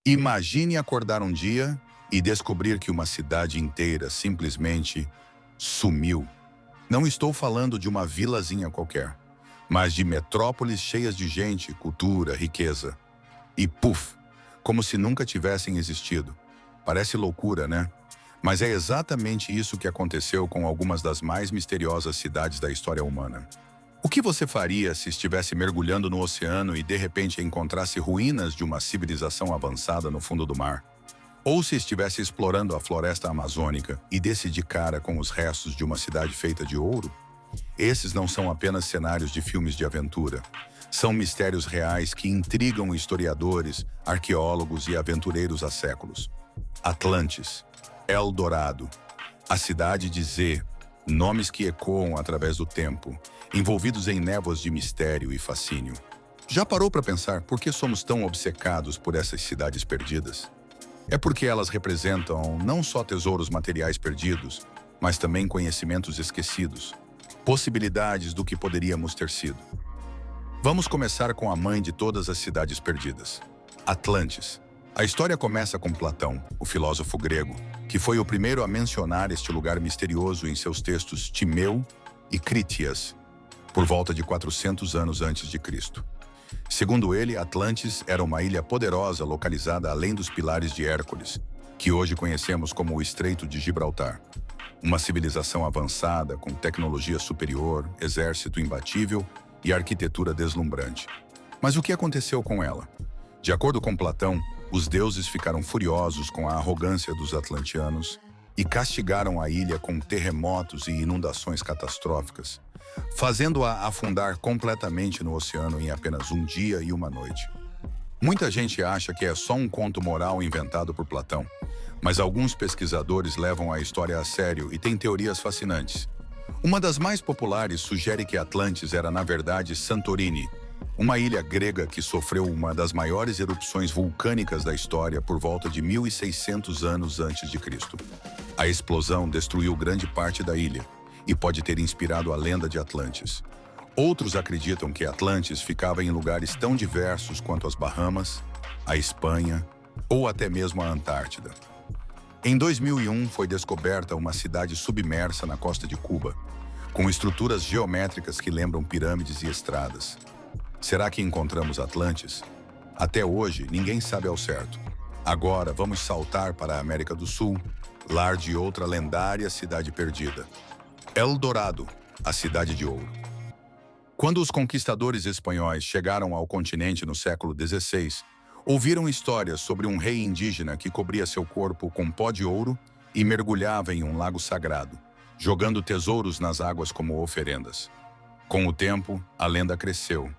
Imagine acordar um dia e descobrir que uma cidade inteira simplesmente sumiu. Não estou falando de uma vilazinha qualquer, mas de metrópoles cheias de gente, cultura, riqueza. E puf, como se nunca tivessem existido. Parece loucura, né? Mas é exatamente isso que aconteceu com algumas das mais misteriosas cidades da história humana. O que você faria se estivesse mergulhando no oceano e de repente encontrasse ruínas de uma civilização avançada no fundo do mar? Ou se estivesse explorando a floresta amazônica e desse de cara com os restos de uma cidade feita de ouro? Esses não são apenas cenários de filmes de aventura. São mistérios reais que intrigam historiadores, arqueólogos e aventureiros há séculos. Atlantis, El Dorado, a cidade de Z, nomes que ecoam através do tempo, envolvidos em névoas de mistério e fascínio. Já parou para pensar por que somos tão obcecados por essas cidades perdidas? É porque elas representam não só tesouros materiais perdidos, mas também conhecimentos esquecidos, possibilidades do que poderíamos ter sido. Vamos começar com a mãe de todas as cidades perdidas, Atlantis. A história começa com Platão, o filósofo grego, que foi o primeiro a mencionar este lugar misterioso em seus textos Timeu e Critias, por volta de 400 anos antes de Cristo. Segundo ele, Atlantis era uma ilha poderosa localizada além dos Pilares de Hércules, que hoje conhecemos como o Estreito de Gibraltar. Uma civilização avançada, com tecnologia superior, exército imbatível e arquitetura deslumbrante. Mas o que aconteceu com ela? De acordo com Platão, os deuses ficaram furiosos com a arrogância dos atlantianos e castigaram a ilha com terremotos e inundações catastróficas, fazendo-a afundar completamente no oceano em apenas um dia e uma noite. Muita gente acha que é só um conto moral inventado por Platão, mas alguns pesquisadores levam a história a sério e têm teorias fascinantes. Uma das mais populares sugere que Atlantis era, na verdade, Santorini, uma ilha grega que sofreu uma das maiores erupções vulcânicas da história por volta de 1600 anos antes de Cristo. A explosão destruiu grande parte da ilha e pode ter inspirado a lenda de Atlantis. Outros acreditam que Atlantis ficava em lugares tão diversos quanto as Bahamas, a Espanha ou até mesmo a Antártida. Em 2001 foi descoberta uma cidade submersa na costa de Cuba, com estruturas geométricas que lembram pirâmides e estradas. Será que encontramos Atlantis? Até hoje, ninguém sabe ao certo. Agora, vamos saltar para a América do Sul, lar de outra lendária cidade perdida. El Dorado, a Cidade de Ouro. Quando os conquistadores espanhóis chegaram ao continente no século XVI, ouviram histórias sobre um rei indígena que cobria seu corpo com pó de ouro e mergulhava em um lago sagrado, jogando tesouros nas águas como oferendas. Com o tempo, a lenda cresceu.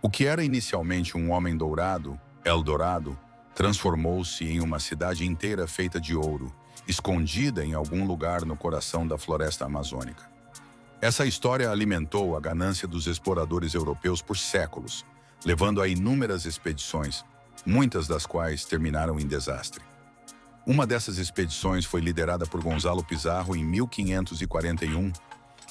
O que era inicialmente um homem dourado, El Dorado, transformou-se em uma cidade inteira feita de ouro, escondida em algum lugar no coração da floresta amazônica. Essa história alimentou a ganância dos exploradores europeus por séculos, levando a inúmeras expedições, muitas das quais terminaram em desastre. Uma dessas expedições foi liderada por Gonzalo Pizarro em 1541,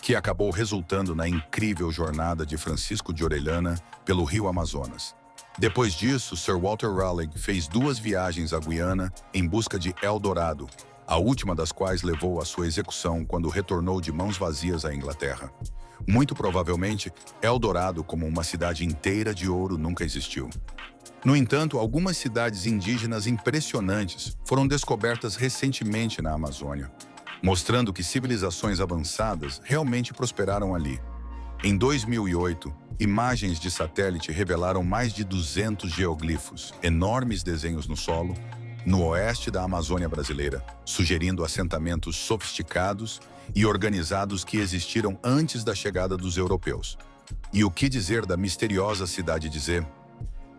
que acabou resultando na incrível jornada de Francisco de Orellana pelo rio Amazonas. Depois disso, Sir Walter Raleigh fez 2 viagens à Guiana em busca de El Dorado, a última das quais levou à sua execução quando retornou de mãos vazias à Inglaterra. Muito provavelmente, El Dorado, como uma cidade inteira de ouro, nunca existiu. No entanto, algumas cidades indígenas impressionantes foram descobertas recentemente na Amazônia, mostrando que civilizações avançadas realmente prosperaram ali. Em 2008, imagens de satélite revelaram mais de 200 geoglifos, enormes desenhos no solo, no oeste da Amazônia brasileira, sugerindo assentamentos sofisticados e organizados que existiram antes da chegada dos europeus. E o que dizer da misteriosa cidade de Z?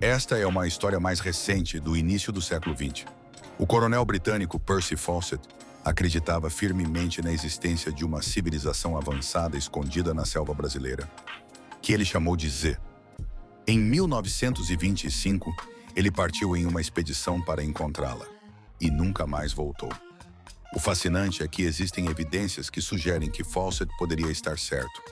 Esta é uma história mais recente, do início do século XX. O coronel britânico Percy Fawcett acreditava firmemente na existência de uma civilização avançada escondida na selva brasileira, que ele chamou de Z. Em 1925, ele partiu em uma expedição para encontrá-la, e nunca mais voltou. O fascinante é que existem evidências que sugerem que Fawcett poderia estar certo.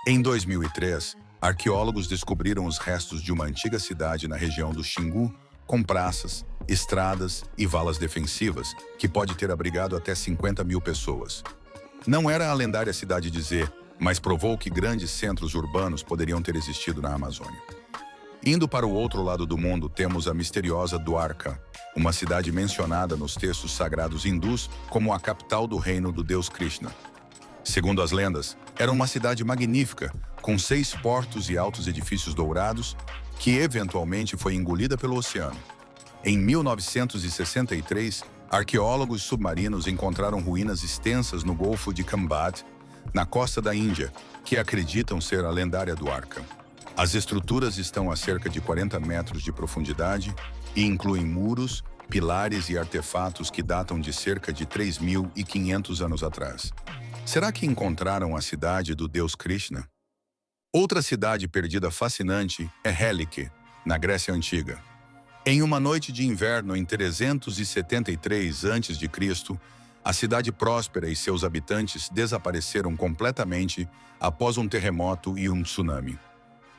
Em 2003, arqueólogos descobriram os restos de uma antiga cidade na região do Xingu, com praças, estradas e valas defensivas, que pode ter abrigado até 50 mil pessoas. Não era a lendária cidade de Z, mas provou que grandes centros urbanos poderiam ter existido na Amazônia. Indo para o outro lado do mundo, temos a misteriosa Dwarka, uma cidade mencionada nos textos sagrados hindus como a capital do reino do deus Krishna. Segundo as lendas, era uma cidade magnífica, com 6 portos e altos edifícios dourados, que eventualmente foi engolida pelo oceano. Em 1963, arqueólogos submarinos encontraram ruínas extensas no Golfo de Khambat, na costa da Índia, que acreditam ser a lendária Dwarka. As estruturas estão a cerca de 40 metros de profundidade e incluem muros, pilares e artefatos que datam de cerca de 3.500 anos atrás. Será que encontraram a cidade do deus Krishna? Outra cidade perdida fascinante é Helike, na Grécia Antiga. Em uma noite de inverno em 373 a.C., a cidade próspera e seus habitantes desapareceram completamente após um terremoto e um tsunami.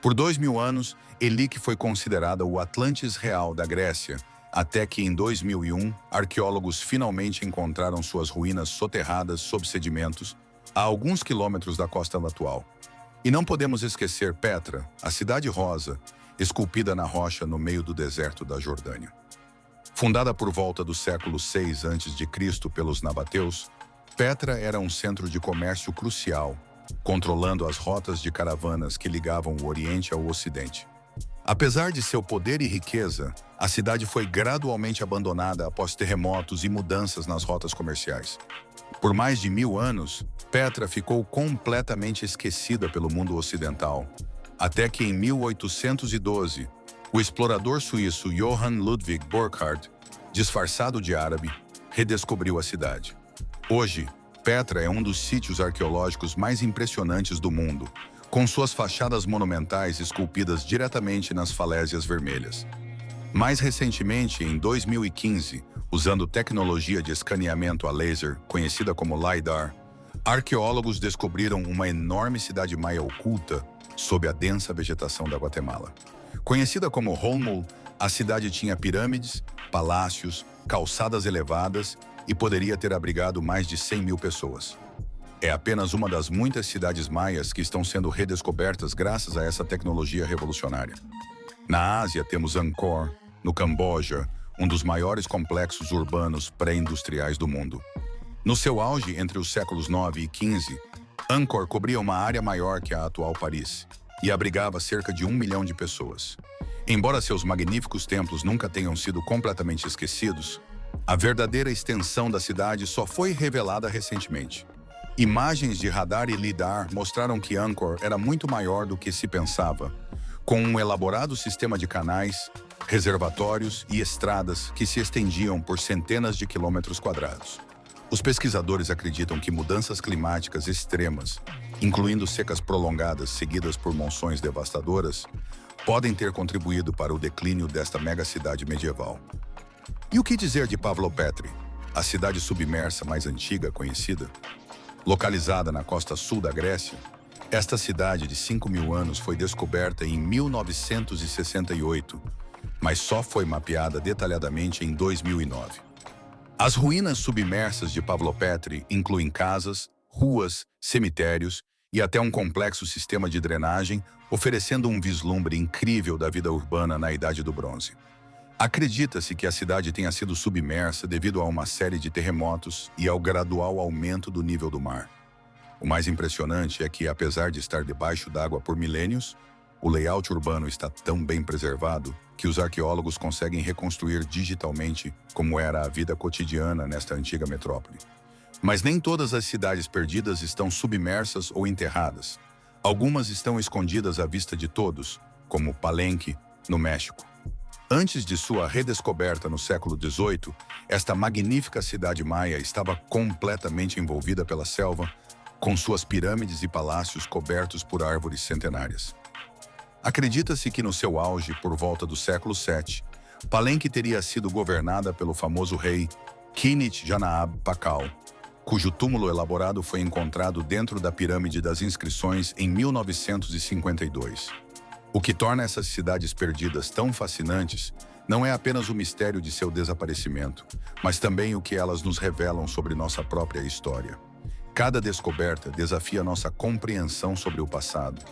Por 2000 anos, Helike foi considerada o Atlantis real da Grécia, até que em 2001, arqueólogos finalmente encontraram suas ruínas soterradas sob sedimentos, a alguns quilômetros da costa atual. E não podemos esquecer Petra, a cidade rosa, esculpida na rocha no meio do deserto da Jordânia. Fundada por volta do século 6 a.C. pelos nabateus, Petra era um centro de comércio crucial, controlando as rotas de caravanas que ligavam o Oriente ao Ocidente. Apesar de seu poder e riqueza, a cidade foi gradualmente abandonada após terremotos e mudanças nas rotas comerciais. Por mais de 1000 anos, Petra ficou completamente esquecida pelo mundo ocidental, até que em 1812, o explorador suíço Johann Ludwig Burckhardt, disfarçado de árabe, redescobriu a cidade. Hoje, Petra é um dos sítios arqueológicos mais impressionantes do mundo, com suas fachadas monumentais esculpidas diretamente nas falésias vermelhas. Mais recentemente, em 2015, usando tecnologia de escaneamento a laser, conhecida como LiDAR, arqueólogos descobriram uma enorme cidade maia oculta sob a densa vegetação da Guatemala. Conhecida como Holmul, a cidade tinha pirâmides, palácios, calçadas elevadas e poderia ter abrigado mais de 100 mil pessoas. É apenas uma das muitas cidades maias que estão sendo redescobertas graças a essa tecnologia revolucionária. Na Ásia, temos Angkor, no Camboja, um dos maiores complexos urbanos pré-industriais do mundo. No seu auge, entre os séculos 9 e 15, Angkor cobria uma área maior que a atual Paris e abrigava cerca de 1 milhão de pessoas. Embora seus magníficos templos nunca tenham sido completamente esquecidos, a verdadeira extensão da cidade só foi revelada recentemente. Imagens de radar e lidar mostraram que Angkor era muito maior do que se pensava, com um elaborado sistema de canais, reservatórios e estradas que se estendiam por centenas de quilômetros quadrados. Os pesquisadores acreditam que mudanças climáticas extremas, incluindo secas prolongadas seguidas por monções devastadoras, podem ter contribuído para o declínio desta megacidade medieval. E o que dizer de Pavlopetri, a cidade submersa mais antiga conhecida? Localizada na costa sul da Grécia, esta cidade de 5.000 anos foi descoberta em 1968, mas só foi mapeada detalhadamente em 2009. As ruínas submersas de Pavlopetri incluem casas, ruas, cemitérios e até um complexo sistema de drenagem, oferecendo um vislumbre incrível da vida urbana na Idade do Bronze. Acredita-se que a cidade tenha sido submersa devido a uma série de terremotos e ao gradual aumento do nível do mar. O mais impressionante é que, apesar de estar debaixo d'água por milênios, o layout urbano está tão bem preservado que os arqueólogos conseguem reconstruir digitalmente como era a vida cotidiana nesta antiga metrópole. Mas nem todas as cidades perdidas estão submersas ou enterradas. Algumas estão escondidas à vista de todos, como Palenque, no México. Antes de sua redescoberta no século XVIII, esta magnífica cidade maia estava completamente envolvida pela selva, com suas pirâmides e palácios cobertos por árvores centenárias. Acredita-se que no seu auge, por volta do século VII, Palenque teria sido governada pelo famoso rei Kinich Janaab Pakal, cujo túmulo elaborado foi encontrado dentro da Pirâmide das Inscrições em 1952. O que torna essas cidades perdidas tão fascinantes não é apenas o mistério de seu desaparecimento, mas também o que elas nos revelam sobre nossa própria história. Cada descoberta desafia nossa compreensão sobre o passado,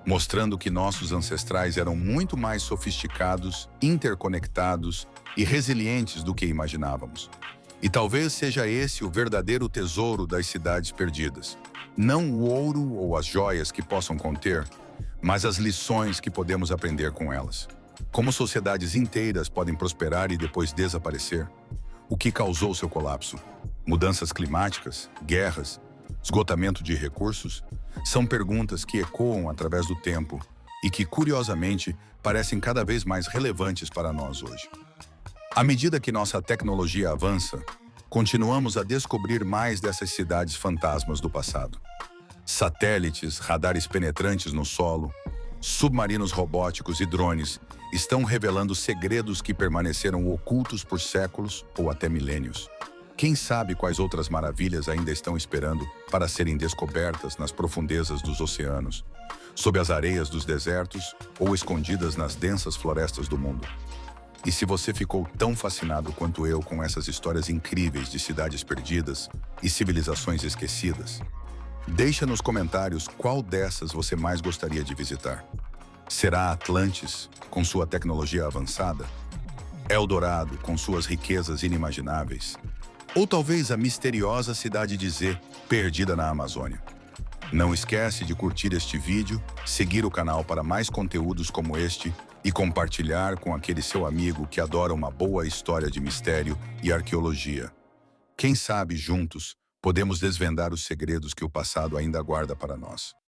mostrando que nossos ancestrais eram muito mais sofisticados, interconectados e resilientes do que imaginávamos. E talvez seja esse o verdadeiro tesouro das cidades perdidas. Não o ouro ou as joias que possam conter, mas as lições que podemos aprender com elas. Como sociedades inteiras podem prosperar e depois desaparecer? O que causou seu colapso? Mudanças climáticas? Guerras? Esgotamento de recursos? São perguntas que ecoam através do tempo e que, curiosamente, parecem cada vez mais relevantes para nós hoje. À medida que nossa tecnologia avança, continuamos a descobrir mais dessas cidades fantasmas do passado. Satélites, radares penetrantes no solo, submarinos robóticos e drones estão revelando segredos que permaneceram ocultos por séculos ou até milênios. Quem sabe quais outras maravilhas ainda estão esperando para serem descobertas nas profundezas dos oceanos, sob as areias dos desertos ou escondidas nas densas florestas do mundo. E se você ficou tão fascinado quanto eu com essas histórias incríveis de cidades perdidas e civilizações esquecidas, deixa nos comentários qual dessas você mais gostaria de visitar. Será Atlantis, com sua tecnologia avançada? Eldorado, com suas riquezas inimagináveis? Ou talvez a misteriosa cidade de Z, perdida na Amazônia? Não esquece de curtir este vídeo, seguir o canal para mais conteúdos como este e compartilhar com aquele seu amigo que adora uma boa história de mistério e arqueologia. Quem sabe, juntos, podemos desvendar os segredos que o passado ainda guarda para nós.